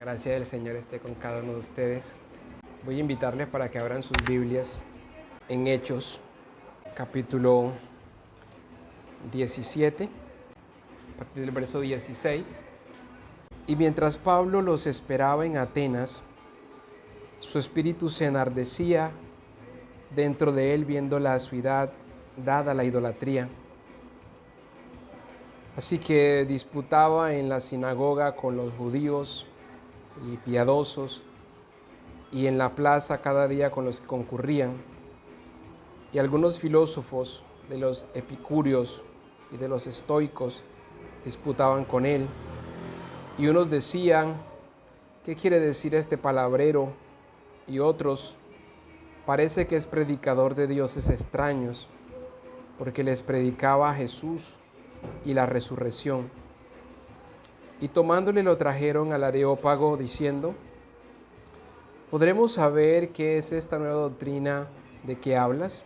Gracia del Señor esté con cada uno de ustedes. Voy a invitarles para que abran sus Biblias en Hechos, capítulo 17, a partir del verso 16. Y mientras Pablo los esperaba en Atenas, su espíritu se enardecía dentro de él viendo la ciudad dada a la idolatría. Así que disputaba en la sinagoga con los judíos y piadosos, y en la plaza cada día con los que concurrían. Y algunos filósofos de los epicúreos y de los estoicos disputaban con él. Y unos decían: ¿qué quiere decir este palabrero? Y otros: parece que es predicador de dioses extraños, porque les predicaba a Jesús y la resurrección. Y tomándole lo trajeron al Areópago, diciendo: ¿podremos saber qué es esta nueva doctrina de que hablas?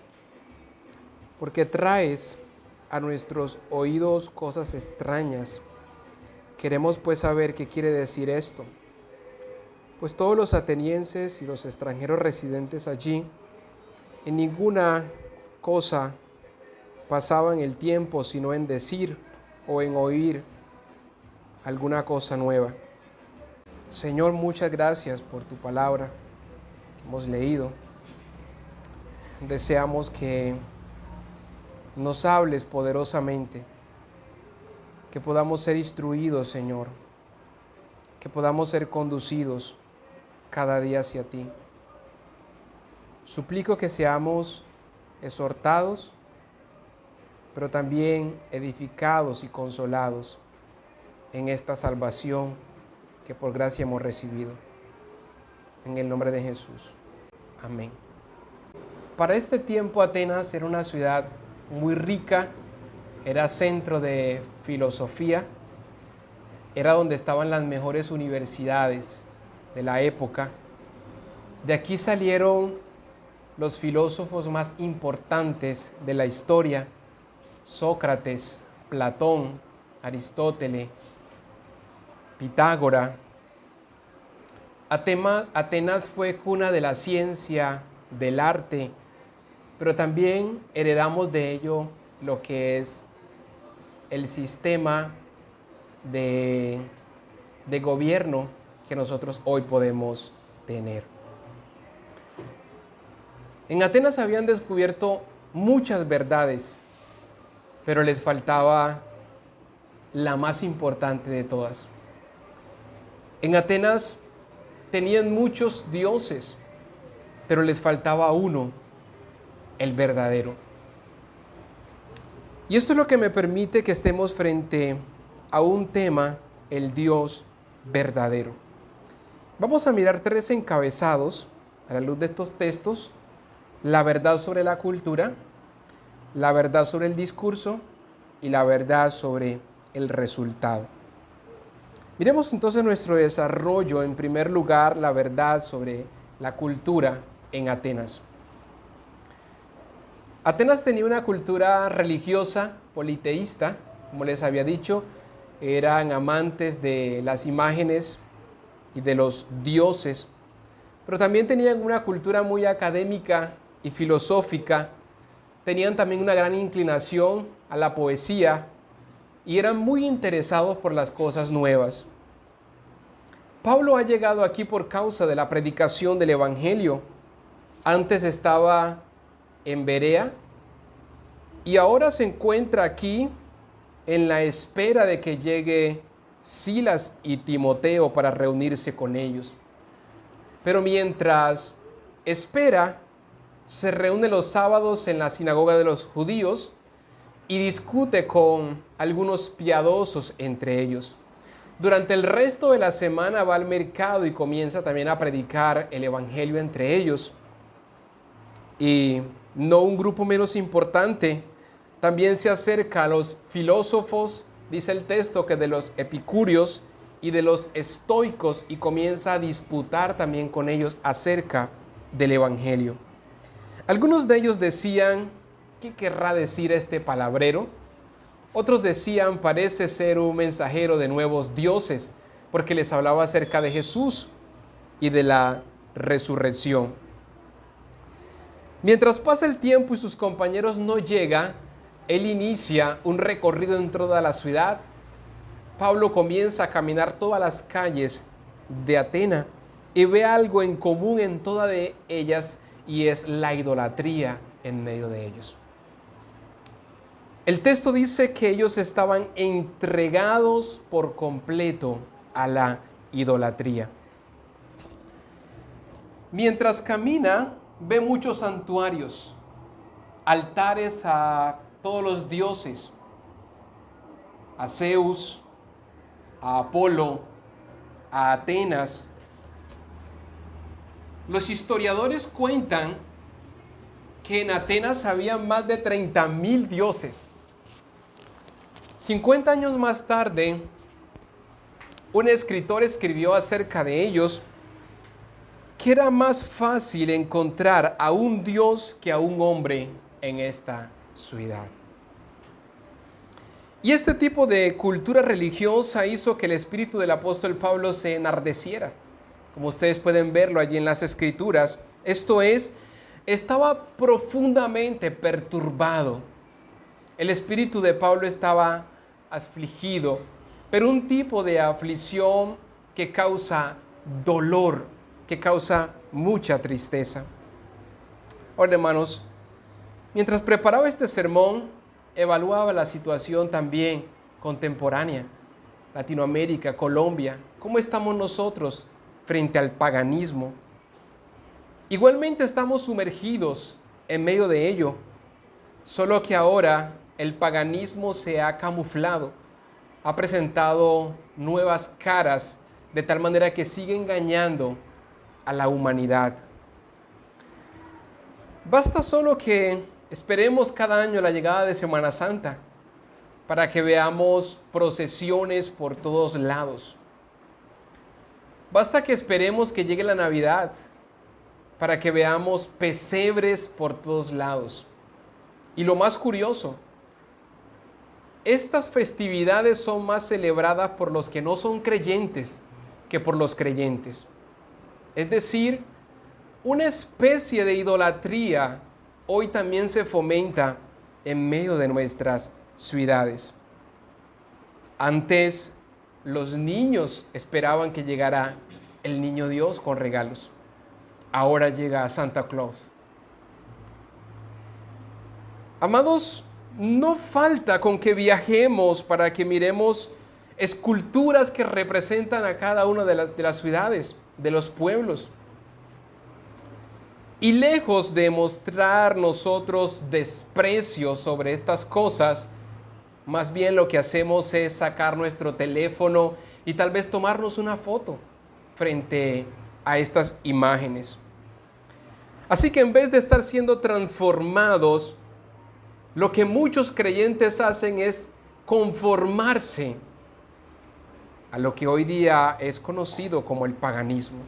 Porque traes a nuestros oídos cosas extrañas. Queremos pues saber qué quiere decir esto. Pues todos los atenienses y los extranjeros residentes allí en ninguna cosa pasaban el tiempo sino en decir o en oír alguna cosa nueva. Señor, muchas gracias por tu palabra que hemos leído. Deseamos que nos hables poderosamente, que podamos ser instruidos, Señor, que podamos ser conducidos cada día hacia ti. Suplico que seamos exhortados, pero también edificados y consolados en esta salvación que por gracia hemos recibido. En el nombre de Jesús. Amén. Para este tiempo Atenas era una ciudad muy rica, era centro de filosofía, era donde estaban las mejores universidades de la época. De aquí salieron los filósofos más importantes de la historia: Sócrates, Platón, Aristóteles, Pitágora. Atenas fue cuna de la ciencia, del arte, pero también heredamos de ello lo que es el sistema de gobierno que nosotros hoy podemos tener. En Atenas habían descubierto muchas verdades, pero les faltaba la más importante de todas. En Atenas tenían muchos dioses, pero les faltaba uno, el verdadero. Y esto es lo que me permite que estemos frente a un tema: el Dios verdadero. Vamos a mirar 3 encabezados a la luz de estos textos: la verdad sobre la cultura, la verdad sobre el discurso y la verdad sobre el resultado. Miremos entonces nuestro desarrollo. En primer lugar, la verdad sobre la cultura en Atenas. Atenas tenía una cultura religiosa, politeísta, como les había dicho. Eran amantes de las imágenes y de los dioses, pero también tenían una cultura muy académica y filosófica. Tenían también una gran inclinación a la poesía y eran muy interesados por las cosas nuevas. Pablo ha llegado aquí por causa de la predicación del Evangelio. Antes estaba en Berea y ahora se encuentra aquí en la espera de que llegue Silas y Timoteo para reunirse con ellos. Pero mientras espera, se reúne los sábados en la sinagoga de los judíos y discute con algunos piadosos entre ellos. Durante el resto de la semana va al mercado y comienza también a predicar el evangelio entre ellos. Y no un grupo menos importante, también se acerca a los filósofos, dice el texto, que de los epicúreos y de los estoicos, y comienza a disputar también con ellos acerca del evangelio. Algunos de ellos decían: ¿qué querrá decir este palabrero? Otros decían: parece ser un mensajero de nuevos dioses. porque les hablaba acerca de Jesús y de la resurrección. Mientras pasa el tiempo y sus compañeros no llegan, él inicia un recorrido en toda la ciudad. Pablo comienza a caminar todas las calles de Atenas y ve algo en común en todas de ellas, y es la idolatría en medio de ellos. El texto dice que ellos estaban entregados por completo a la idolatría. Mientras camina, ve muchos santuarios, altares a todos los dioses, a Zeus, a Apolo, a Atenas. Los historiadores cuentan que en Atenas había más de 30,000 dioses. 50 años más tarde, un escritor escribió acerca de ellos que era más fácil encontrar a un dios que a un hombre en esta ciudad. Y este tipo de cultura religiosa hizo que el espíritu del apóstol Pablo se enardeciera. Como ustedes pueden verlo allí en las Escrituras, esto es, estaba profundamente perturbado. El espíritu de Pablo estaba afligido, pero un tipo de aflicción que causa dolor, que causa mucha tristeza. Ahora, hermanos, mientras preparaba este sermón, evaluaba la situación también contemporánea, Latinoamérica, Colombia. ¿Cómo estamos nosotros frente al paganismo? Igualmente estamos sumergidos en medio de ello, solo que ahora el paganismo se ha camuflado, ha presentado nuevas caras, de tal manera que sigue engañando a la humanidad. Basta solo que esperemos cada año la llegada de Semana Santa para que veamos procesiones por todos lados. Basta que esperemos que llegue la Navidad para que veamos pesebres por todos lados. Y lo más curioso, estas festividades son más celebradas por los que no son creyentes que por los creyentes. Es decir, una especie de idolatría hoy también se fomenta en medio de nuestras ciudades. Antes, los niños esperaban que llegara el niño Dios con regalos. Ahora llega Santa Claus. Amados, no falta con que viajemos para que miremos esculturas que representan a cada una de las ciudades, de los pueblos. Y lejos de mostrar nosotros desprecio sobre estas cosas, más bien lo que hacemos es sacar nuestro teléfono y tal vez tomarnos una foto frente a estas imágenes. Así que en vez de estar siendo transformados, lo que muchos creyentes hacen es conformarse a lo que hoy día es conocido como el paganismo.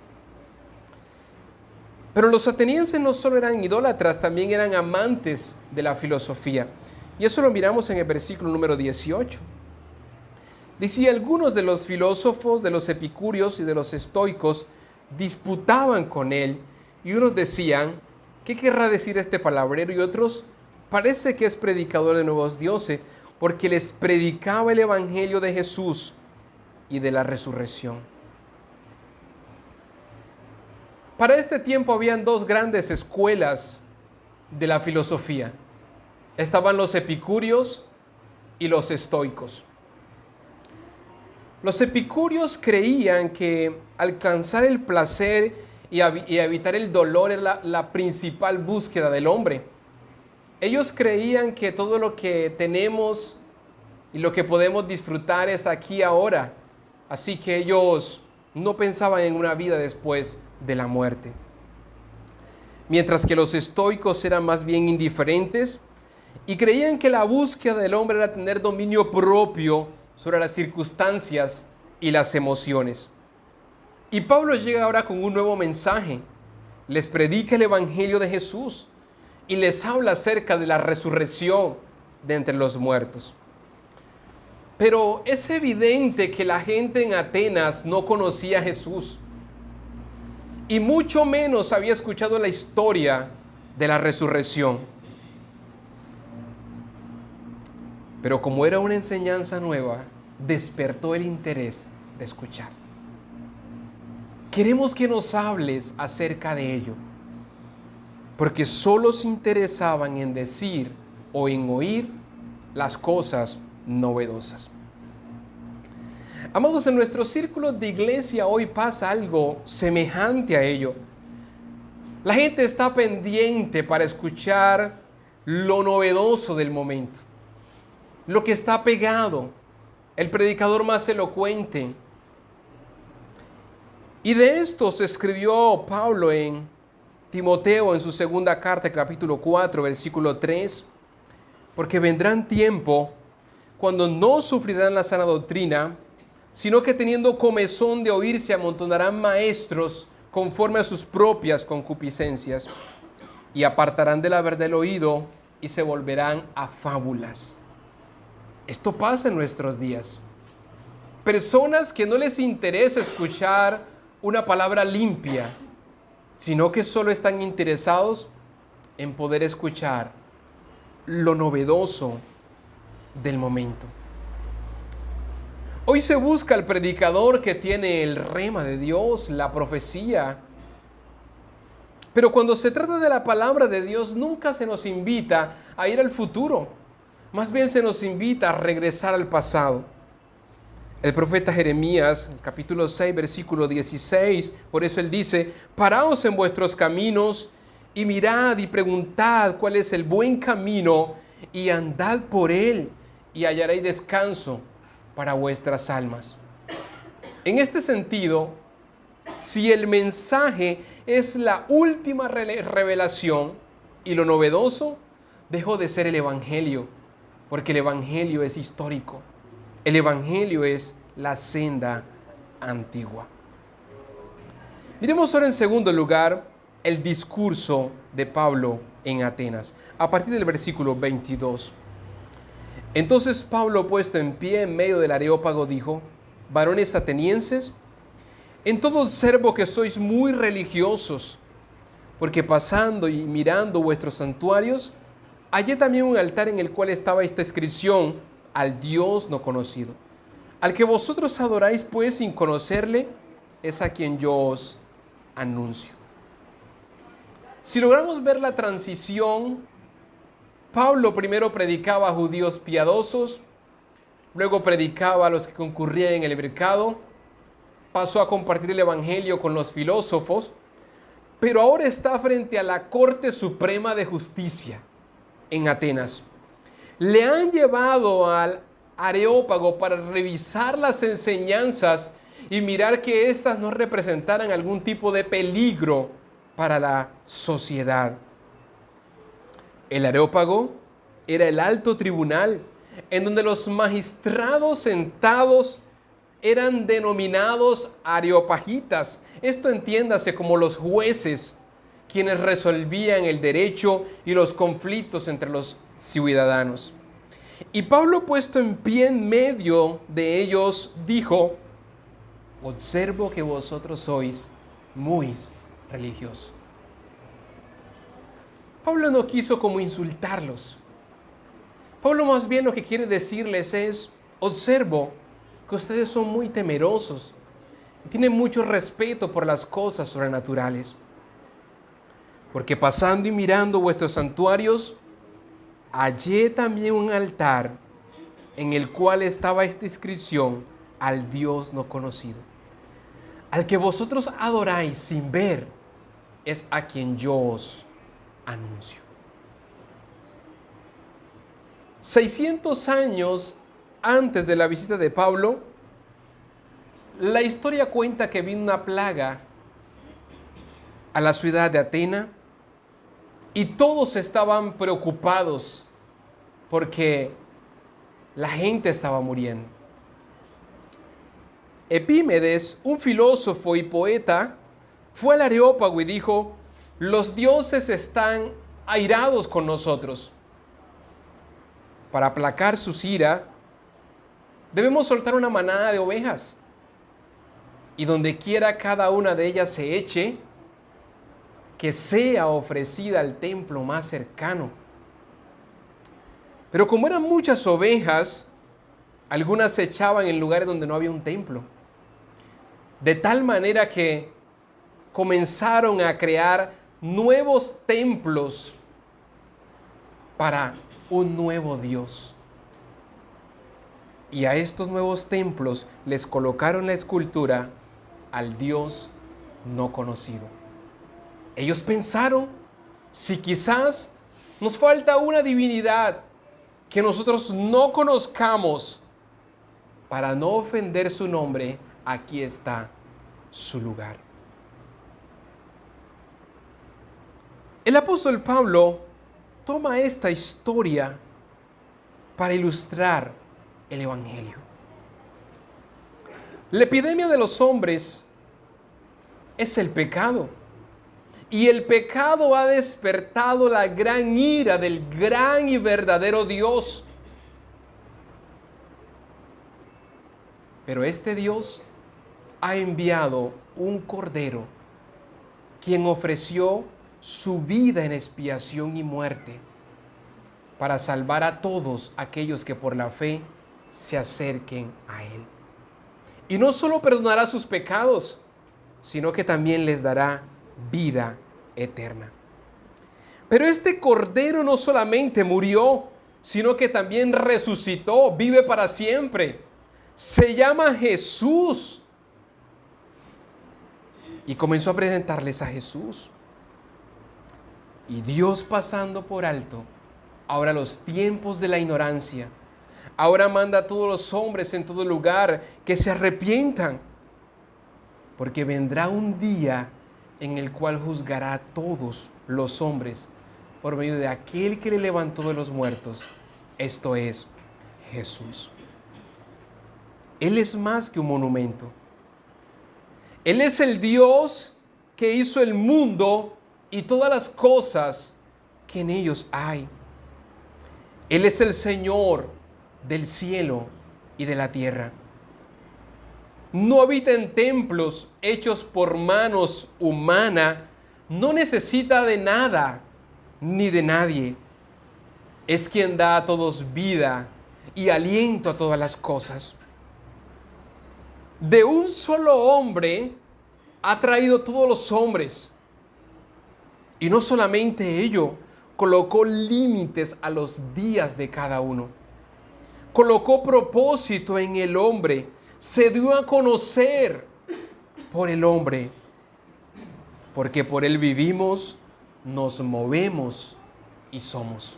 Pero los atenienses no solo eran idólatras, también eran amantes de la filosofía. Y eso lo miramos en el versículo número 18. Dice: algunos de los filósofos, de los epicúreos y de los estoicos disputaban con él, y unos decían: ¿qué querrá decir este palabrero? Y otros: parece que es predicador de nuevos dioses, porque les predicaba el evangelio de Jesús y de la resurrección. Para este tiempo habían dos grandes escuelas de la filosofía. Estaban los epicúreos y los estoicos. Los epicúreos creían que alcanzar el placer y evitar el dolor era la principal búsqueda del hombre. Ellos creían que todo lo que tenemos y lo que podemos disfrutar es aquí ahora. Así que ellos no pensaban en una vida después de la muerte. Mientras que los estoicos eran más bien indiferentes y creían que la búsqueda del hombre era tener dominio propio sobre las circunstancias y las emociones. Y Pablo llega ahora con un nuevo mensaje. Les predica el evangelio de Jesús y les habla acerca de la resurrección de entre los muertos. Pero es evidente que la gente en Atenas no conocía a Jesús y mucho menos había escuchado la historia de la resurrección. Pero como era una enseñanza nueva, despertó el interés de escuchar. Queremos que nos hables acerca de ello, porque solo se interesaban en decir o en oír las cosas novedosas. Amados, en nuestros círculos de iglesia hoy pasa algo semejante a ello. La gente está pendiente para escuchar lo novedoso del momento, lo que está pegado, el predicador más elocuente. Y de esto se escribió Pablo en Timoteo en su segunda carta, capítulo 4, versículo 3, porque vendrán tiempo cuando no sufrirán la sana doctrina, sino que teniendo comezón de oír se amontonarán maestros conforme a sus propias concupiscencias, y apartarán de la verdad el oído y se volverán a fábulas. Esto pasa en nuestros días. Personas que no les interesa escuchar una palabra limpia, sino que solo están interesados en poder escuchar lo novedoso del momento. Hoy se busca el predicador que tiene el rema de Dios, la profecía. Pero cuando se trata de la palabra de Dios, nunca se nos invita a ir al futuro. Más bien se nos invita a regresar al pasado. El profeta Jeremías, capítulo 6, versículo 16, por eso él dice: paraos en vuestros caminos y mirad y preguntad cuál es el buen camino y andad por él y hallaréis descanso para vuestras almas. En este sentido, si el mensaje es la última revelación y lo novedoso, dejó de ser el Evangelio, porque el Evangelio es histórico. El Evangelio es la senda antigua. Miremos ahora en segundo lugar el discurso de Pablo en Atenas, a partir del versículo 22. Entonces Pablo, puesto en pie en medio del Areópago, dijo: varones atenienses, en todo observo que sois muy religiosos, porque pasando y mirando vuestros santuarios, hallé también un altar en el cual estaba esta inscripción: al Dios no conocido. Al que vosotros adoráis pues sin conocerle, es a quien yo os anuncio. Si logramos ver la transición, Pablo primero predicaba a judíos piadosos, luego predicaba a los que concurrían en el mercado, pasó a compartir el evangelio con los filósofos, pero ahora está frente a la Corte Suprema de Justicia en Atenas. Le han llevado al Areópago para revisar las enseñanzas y mirar que éstas no representaran algún tipo de peligro para la sociedad. El Areópago era el alto tribunal en donde los magistrados sentados eran denominados areopagitas. Esto entiéndase como los jueces, quienes resolvían el derecho y los conflictos entre los ciudadanos. Y Pablo, puesto en pie en medio de ellos, dijo: observo que vosotros sois muy religiosos. Pablo no quiso como insultarlos. Pablo más bien lo que quiere decirles es: observo que ustedes son muy temerosos y tienen mucho respeto por las cosas sobrenaturales. Porque pasando y mirando vuestros santuarios, hallé también un altar en el cual estaba esta inscripción: al Dios no conocido. Al que vosotros adoráis sin ver, es a quien yo os anuncio. 600 años antes de la visita de Pablo, la historia cuenta que vino una plaga a la ciudad de Atenas y todos estaban preocupados porque la gente estaba muriendo. Epímedes, un filósofo y poeta, fue al Areópago y dijo: los dioses están airados con nosotros. Para aplacar su ira, Debemos soltar una manada de ovejas y donde quiera cada una de ellas se eche, que sea ofrecida al templo más cercano. Pero como eran muchas ovejas, algunas se echaban en lugares donde no había un templo. De tal manera que comenzaron a crear nuevos templos para un nuevo Dios. Y a estos nuevos templos les colocaron la escultura al Dios no conocido. Ellos pensaron, si quizás nos falta una divinidad que nosotros no conozcamos, para no ofender su nombre, aquí está su lugar. El apóstol Pablo toma esta historia para ilustrar el Evangelio. La epidemia de los hombres es el pecado. Y el pecado ha despertado la gran ira del gran y verdadero Dios. Pero este Dios ha enviado un cordero, quien ofreció su vida en expiación y muerte para salvar a todos aquellos que por la fe se acerquen a Él. Y no solo perdonará sus pecados, sino que también les dará vida eterna. Pero este cordero no solamente murió, sino que también resucitó, vive para siempre. Se llama Jesús. Y comenzó a presentarles a Jesús. Y Dios, pasando por alto ahora los tiempos de la ignorancia, ahora manda a todos los hombres en todo lugar que se arrepientan, porque vendrá un día en el cual juzgará a todos los hombres por medio de aquel que le levantó de los muertos, esto es, Jesús. Él es más que un monumento. Él es el Dios que hizo el mundo y todas las cosas que en ellos hay. Él es el Señor del cielo y de la tierra. No habita en templos hechos por manos humanas, no necesita de nada ni de nadie. Es quien da a todos vida y aliento a todas las cosas. De un solo hombre ha traído todos los hombres. Y no solamente ello, colocó límites a los días de cada uno. Colocó propósito en el hombre. Se dio a conocer por el hombre, porque por él vivimos, nos movemos y somos.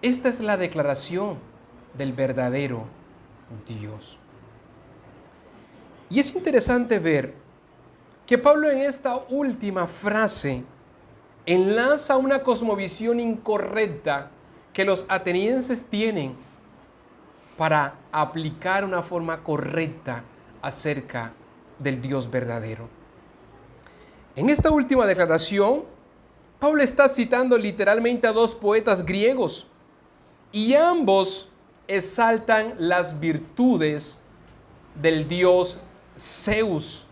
Esta es la declaración del verdadero Dios. Y es interesante ver que Pablo en esta última frase enlaza una cosmovisión incorrecta que los atenienses tienen para aplicar una forma correcta acerca del Dios verdadero. En esta última declaración, Pablo está citando literalmente a dos poetas griegos y ambos exaltan las virtudes del dios Zeus,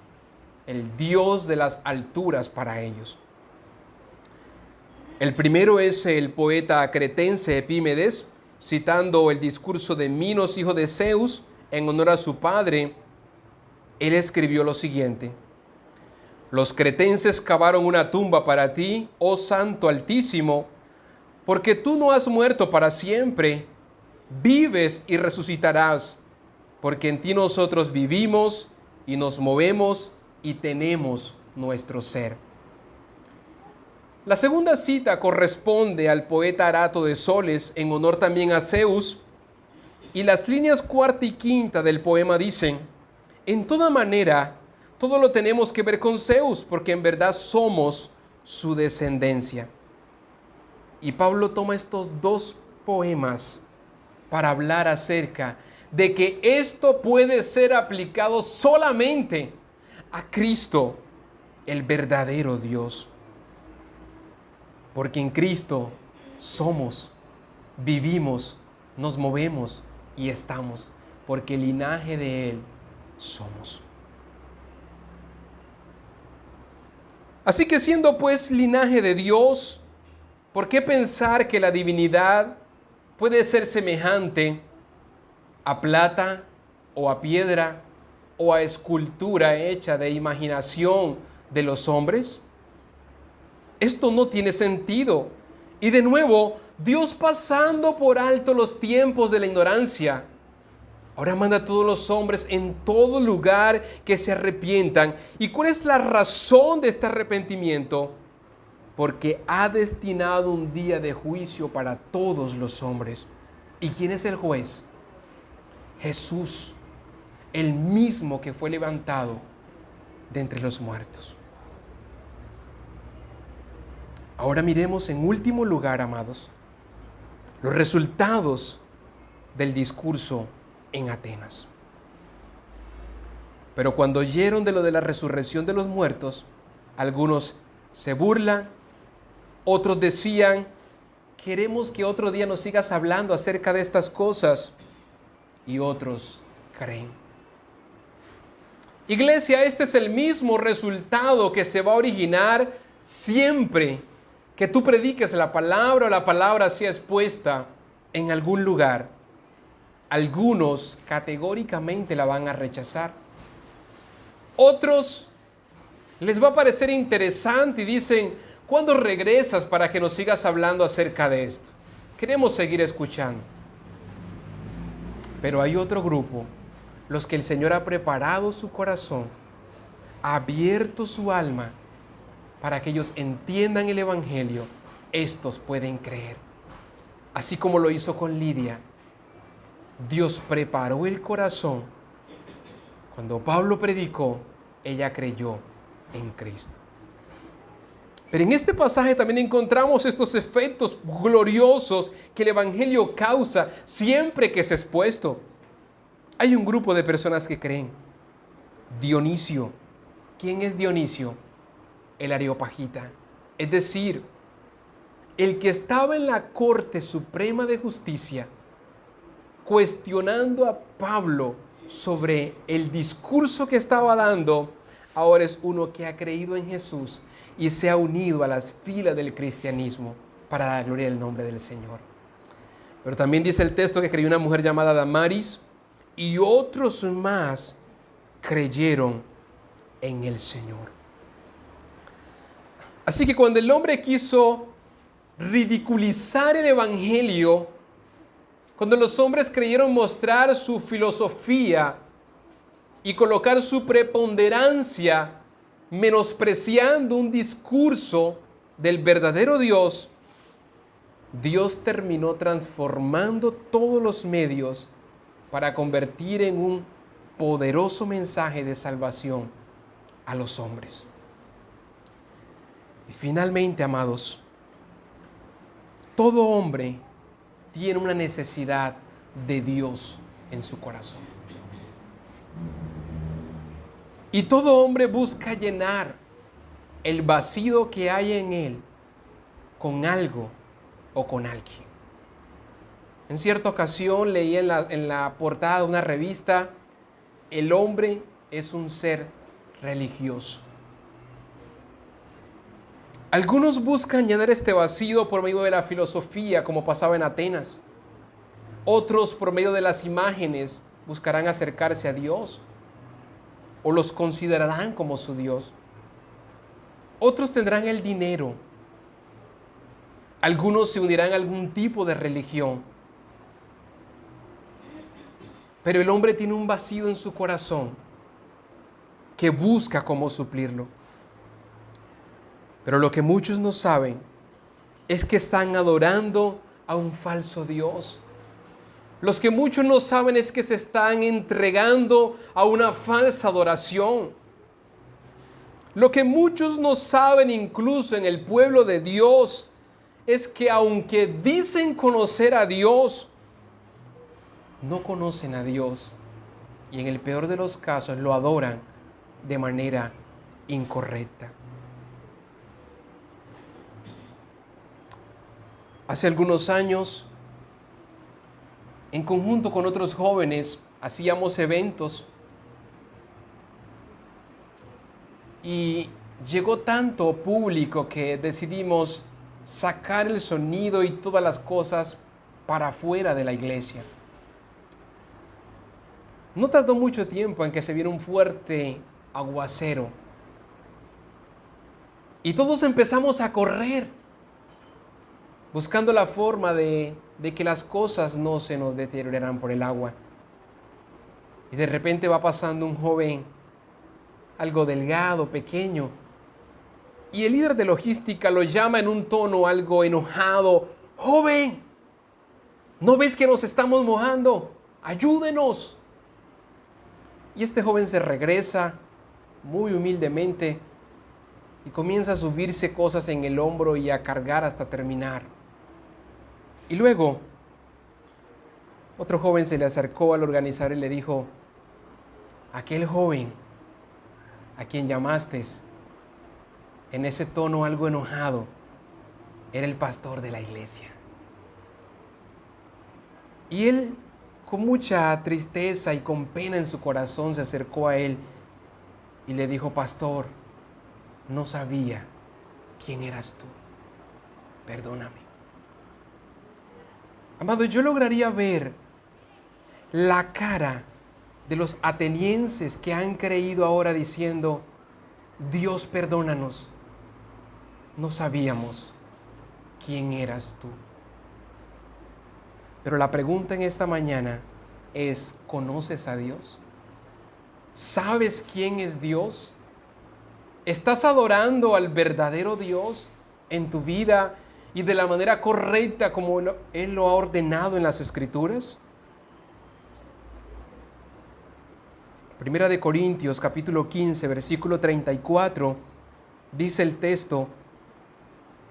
el dios de las alturas para ellos. El primero es el poeta cretense Epímedes, citando el discurso de Minos, hijo de Zeus, en honor a su padre. Él escribió lo siguiente: los cretenses cavaron una tumba para ti, oh Santo Altísimo, porque tú no has muerto para siempre, vives y resucitarás, porque en ti nosotros vivimos y nos movemos y tenemos nuestro ser. La segunda cita corresponde al poeta Arato de Soles, en honor también a Zeus, y las líneas cuarta y quinta del poema dicen: en toda manera, todo lo tenemos que ver con Zeus, porque en verdad somos su descendencia. Y Pablo toma estos dos poemas para hablar acerca de que esto puede ser aplicado solamente a Cristo, el verdadero Dios. Porque en Cristo somos, vivimos, nos movemos y estamos. porque linaje de Él somos. Así que siendo pues linaje de Dios, ¿por qué pensar que la divinidad puede ser semejante a plata o a piedra o a escultura hecha de imaginación de los hombres? Esto no tiene sentido. Y de nuevo, Dios, pasando por alto los tiempos de la ignorancia, ahora manda a todos los hombres en todo lugar que se arrepientan. ¿Y cuál es la razón de este arrepentimiento? Porque ha destinado un día de juicio para todos los hombres. ¿Y quién es el juez? Jesús, el mismo que fue levantado de entre los muertos. Ahora miremos en último lugar, amados, los resultados del discurso en Atenas. Pero cuando oyeron de lo de la resurrección de los muertos, algunos se burlan, otros decían: queremos que otro día nos sigas hablando acerca de estas cosas, y otros creen. Iglesia, este es el mismo resultado que se va a originar siempre que tú prediques la palabra o la palabra sea expuesta en algún lugar. Algunos categóricamente la van a rechazar. Otros les va a parecer interesante y dicen: ¿cuándo regresas para que nos sigas hablando acerca de esto? Queremos seguir escuchando. Pero hay otro grupo, los que el Señor ha preparado su corazón, ha abierto su alma para que ellos entiendan el Evangelio. Estos pueden creer. Así como lo hizo con Lidia, Dios preparó el corazón. Cuando Pablo predicó, ella creyó en Cristo. Pero en este pasaje también encontramos estos efectos gloriosos que el Evangelio causa siempre que es expuesto. Hay un grupo de personas que creen. Dionisio. ¿Quién es Dionisio? El areopagita. Es decir, el que estaba en la Corte Suprema de Justicia cuestionando a Pablo sobre el discurso que estaba dando, ahora es uno que ha creído en Jesús y se ha unido a las filas del cristianismo para la gloria del nombre del Señor. Pero también dice el texto que creyó una mujer llamada Damaris y otros más creyeron en el Señor. Así que cuando el hombre quiso ridiculizar el Evangelio, cuando los hombres creyeron mostrar su filosofía y colocar su preponderancia, menospreciando un discurso del verdadero Dios, Dios terminó transformando todos los medios para convertir en un poderoso mensaje de salvación a los hombres. Y finalmente, amados, todo hombre tiene una necesidad de Dios en su corazón. Y todo hombre busca llenar el vacío que hay en él con algo o con alguien. En cierta ocasión leí en la portada de una revista: el hombre es un ser religioso. Algunos buscan llenar este vacío por medio de la filosofía, como pasaba en Atenas. Otros, por medio de las imágenes, buscarán acercarse a Dios o los considerarán como su Dios. Otros tendrán el dinero. Algunos se unirán a algún tipo de religión. Pero el hombre tiene un vacío en su corazón que busca cómo suplirlo. Pero lo que muchos no saben es que están adorando a un falso Dios. Los que muchos no saben es que se están entregando a una falsa adoración. Lo que muchos no saben, incluso en el pueblo de Dios, es que aunque dicen conocer a Dios, no conocen a Dios. Y en el peor de los casos lo adoran de manera incorrecta. Hace algunos años, en conjunto con otros jóvenes, hacíamos eventos y llegó tanto público que decidimos sacar el sonido y todas las cosas para afuera de la iglesia. No tardó mucho tiempo en que se viera un fuerte aguacero y todos empezamos a correr buscando la forma de que las cosas no se nos deterioraran por el agua. Y de repente va pasando un joven, algo delgado, pequeño, y el líder de logística lo llama en un tono algo enojado: ¡Joven! ¿No ves que nos estamos mojando? ¡Ayúdenos! Y este joven se regresa muy humildemente y comienza a subirse cosas en el hombro y a cargar hasta terminar. Y luego, otro joven se le acercó al organizador y le dijo: aquel joven a quien llamaste en ese tono algo enojado era el pastor de la iglesia. Y él, con mucha tristeza y con pena en su corazón, se acercó a él y le dijo: pastor, no sabía quién eras tú, perdóname. Amado, yo lograría ver la cara de los atenienses que han creído ahora diciendo: Dios, perdónanos, no sabíamos quién eras tú. Pero la pregunta en esta mañana es: ¿conoces a Dios? ¿Sabes quién es Dios? ¿Estás adorando al verdadero Dios en tu vida y de la manera correcta como Él lo ha ordenado en las Escrituras? Primera de Corintios, capítulo 15, versículo 34, dice el texto: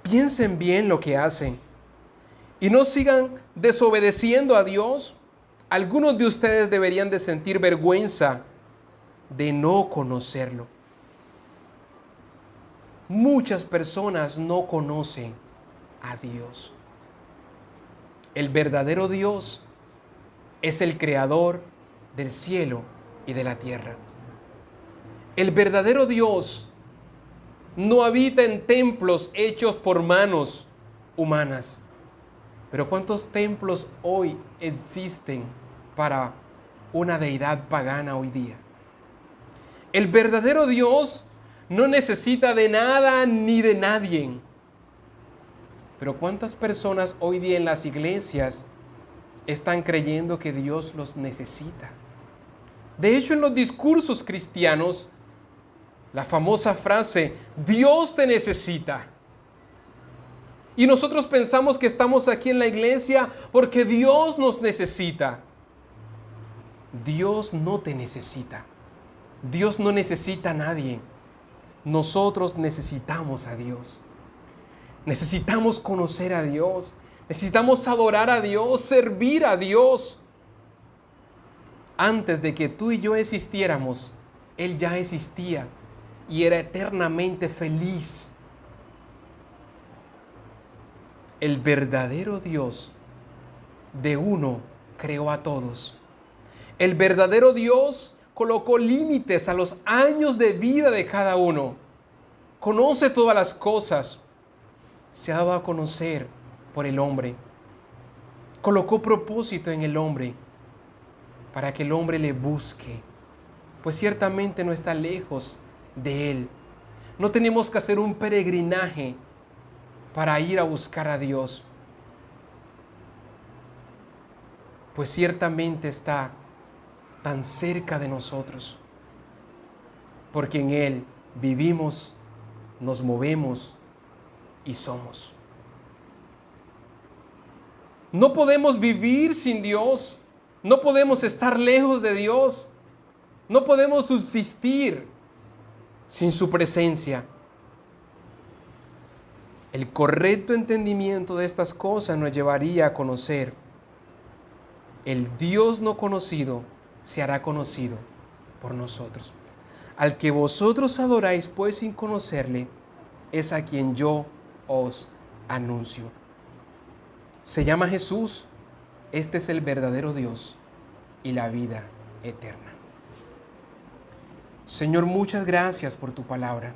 piensen bien lo que hacen y no sigan desobedeciendo a Dios. Algunos de ustedes deberían de sentir vergüenza de no conocerlo. Muchas personas no conocen a Dios. El verdadero Dios es el creador del cielo y de la tierra. El verdadero Dios no habita en templos hechos por manos humanas. Pero ¿cuántos templos hoy existen para una deidad pagana hoy día? El verdadero Dios no necesita de nada ni de nadie. Pero ¿cuántas personas hoy día en las iglesias están creyendo que Dios los necesita? De hecho, en los discursos cristianos, la famosa frase: Dios te necesita. Y nosotros pensamos que estamos aquí en la iglesia porque Dios nos necesita. Dios no te necesita. Dios no necesita a nadie. Nosotros necesitamos a Dios. Necesitamos conocer a Dios. Necesitamos adorar a Dios, servir a Dios. Antes de que tú y yo existiéramos, Él ya existía y era eternamente feliz. El verdadero Dios de uno creó a todos. El verdadero Dios colocó límites a los años de vida de cada uno. Conoce todas las cosas. Se ha dado a conocer por el hombre. Colocó propósito en el hombre para que el hombre le busque, pues ciertamente no está lejos de Él. No tenemos que hacer un peregrinaje para ir a buscar a Dios, pues ciertamente está tan cerca de nosotros, porque en Él vivimos, nos movemos y somos. No podemos vivir sin Dios, no podemos estar lejos de Dios, no podemos subsistir sin su presencia. El correcto entendimiento de estas cosas nos llevaría a conocer: el Dios no conocido se hará conocido por nosotros. Al que vosotros adoráis pues sin conocerle, es a quien yo os anuncio. Se llama Jesús. Este es el verdadero Dios y la vida. eterna. Señor, muchas gracias por tu palabra.